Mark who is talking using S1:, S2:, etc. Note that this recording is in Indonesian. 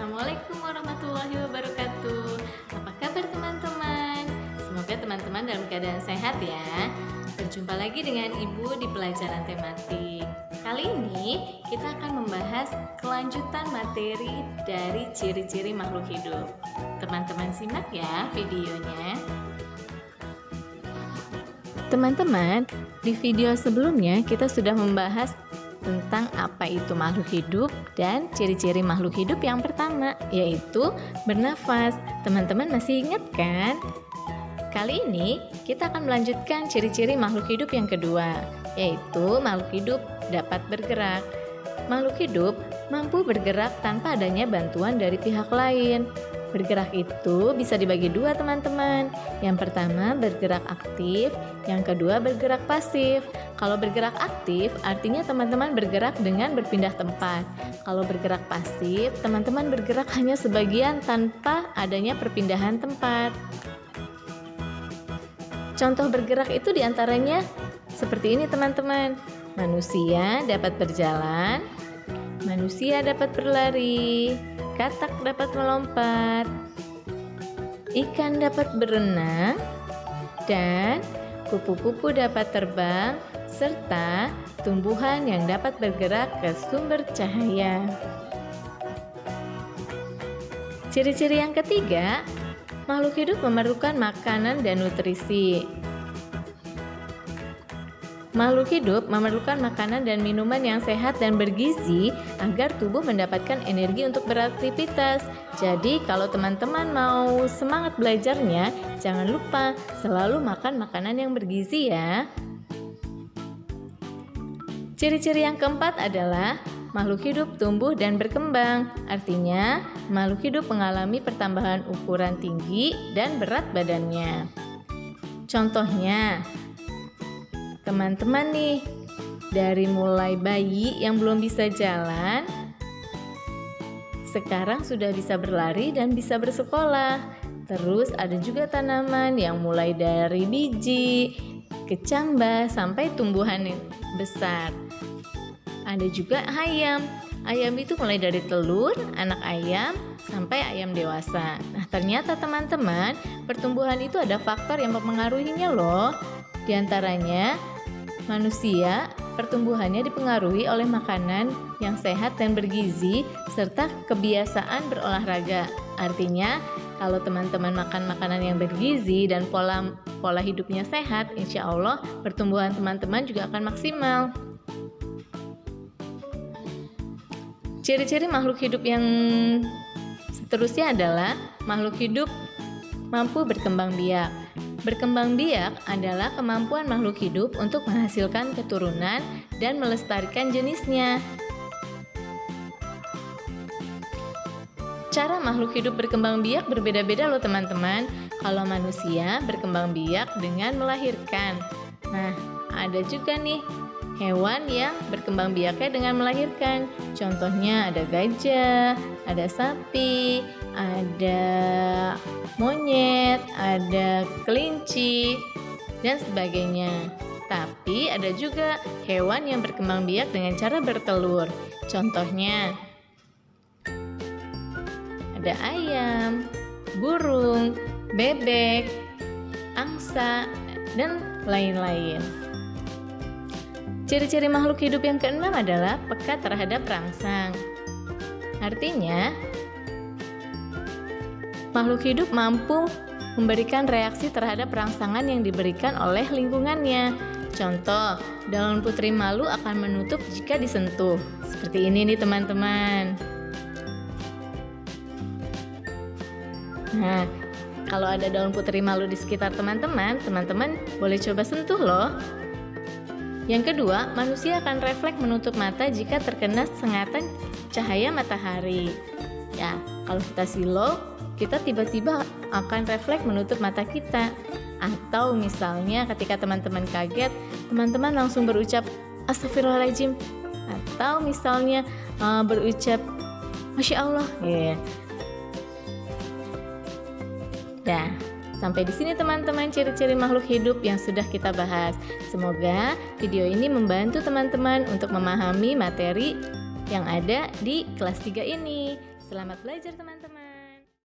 S1: Assalamualaikum warahmatullahi wabarakatuh. Apa kabar teman-teman? Semoga teman-teman dalam keadaan sehat ya. Berjumpa lagi dengan Ibu di pelajaran tematik. Kali ini kita akan membahas kelanjutan materi dari ciri-ciri makhluk hidup. Teman-teman simak ya videonya. Teman-teman, di video sebelumnya kita sudah membahas tentang apa itu makhluk hidup dan ciri-ciri makhluk hidup yang pertama, yaitu bernafas. Teman-teman masih ingat kan? Kali ini kita akan melanjutkan ciri-ciri makhluk hidup yang kedua, yaitu makhluk hidup dapat bergerak. Makhluk hidup mampu bergerak tanpa adanya bantuan dari pihak lain. Bergerak itu bisa dibagi dua teman-teman. Yang pertama bergerak aktif, yang kedua bergerak pasif. Kalau bergerak aktif artinya teman-teman bergerak dengan berpindah tempat. Kalau bergerak pasif, teman-teman bergerak hanya sebagian tanpa adanya perpindahan tempat. Contoh bergerak itu diantaranya seperti ini teman-teman. Manusia dapat berjalan, manusia dapat berlari, katak dapat melompat, ikan dapat berenang, dan kupu-kupu dapat terbang, serta tumbuhan yang dapat bergerak ke sumber cahaya. Ciri-ciri yang ketiga, makhluk hidup memerlukan makanan dan nutrisi. Makhluk hidup memerlukan makanan dan minuman yang sehat dan bergizi agar tubuh mendapatkan energi untuk beraktivitas. Jadi kalau teman-teman mau semangat belajarnya, jangan lupa selalu makan makanan yang bergizi ya. Ciri-ciri yang keempat adalah makhluk hidup tumbuh dan berkembang. Artinya, makhluk hidup mengalami pertambahan ukuran tinggi dan berat badannya. Contohnya, teman-teman nih, dari mulai bayi yang belum bisa jalan, sekarang sudah bisa berlari dan bisa bersekolah. Terus ada juga tanaman yang mulai dari biji, kecambah, sampai tumbuhan yang besar. Ada juga ayam. Ayam itu mulai dari telur, anak ayam, sampai ayam dewasa. Nah, ternyata teman-teman, pertumbuhan itu ada faktor yang mempengaruhinya loh. Di antaranya, manusia pertumbuhannya dipengaruhi oleh makanan yang sehat dan bergizi serta kebiasaan berolahraga. Artinya, kalau teman-teman makan makanan yang bergizi dan pola hidupnya sehat, insya Allah pertumbuhan teman-teman juga akan maksimal. Ciri-ciri makhluk hidup yang seterusnya adalah makhluk hidup mampu berkembang biak. Berkembang biak adalah kemampuan makhluk hidup untuk menghasilkan keturunan dan melestarikan jenisnya. Cara makhluk hidup berkembang biak berbeda-beda loh teman-teman. Kalau manusia berkembang biak dengan melahirkan. Nah, ada juga nih hewan yang berkembang biaknya dengan melahirkan. Contohnya ada gajah, ada sapi, ada monyet, ada kelinci, dan sebagainya. Tapi ada juga hewan yang berkembang biak dengan cara bertelur. Contohnya ada ayam, burung, bebek, angsa, dan lain-lain. Ciri-ciri makhluk hidup yang keenam adalah peka terhadap rangsang. Artinya, makhluk hidup mampu memberikan reaksi terhadap rangsangan yang diberikan oleh lingkungannya. Contoh, daun putri malu akan menutup jika disentuh. Seperti ini nih teman-teman. Nah, kalau ada daun putri malu di sekitar teman-teman boleh coba sentuh loh. Yang kedua, manusia akan refleks menutup mata jika terkena sengatan cahaya matahari. Ya, kalau kita silau, kita tiba-tiba akan refleks menutup mata kita. Atau misalnya ketika teman-teman kaget, teman-teman langsung berucap astagfirullahaladzim. Atau misalnya berucap Masya Allah. Ya. Sampai di sini teman-teman ciri-ciri makhluk hidup yang sudah kita bahas. Semoga video ini membantu teman-teman untuk memahami materi yang ada di kelas 3 ini. Selamat belajar teman-teman.